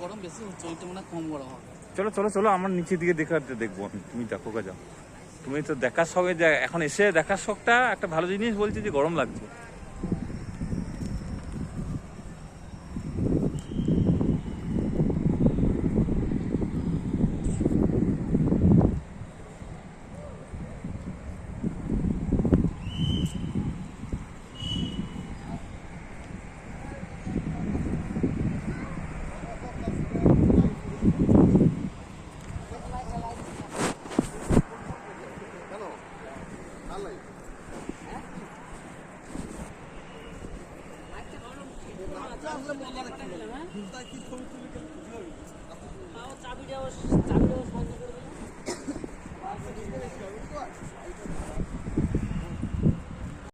গরম বেশি হচ্ছে, ওইটা মনে কম গরম হবে। চলো চলো চলো, আমার নিচের দিকে দেখবো আমি, তুমি দেখো গা যাও। তুমি তো দেখার শখে, এখন এসে দেখার শখটা একটা ভালো জিনিস, বলছি যে গরম লাগছে। চাবিটা বন্ধ করে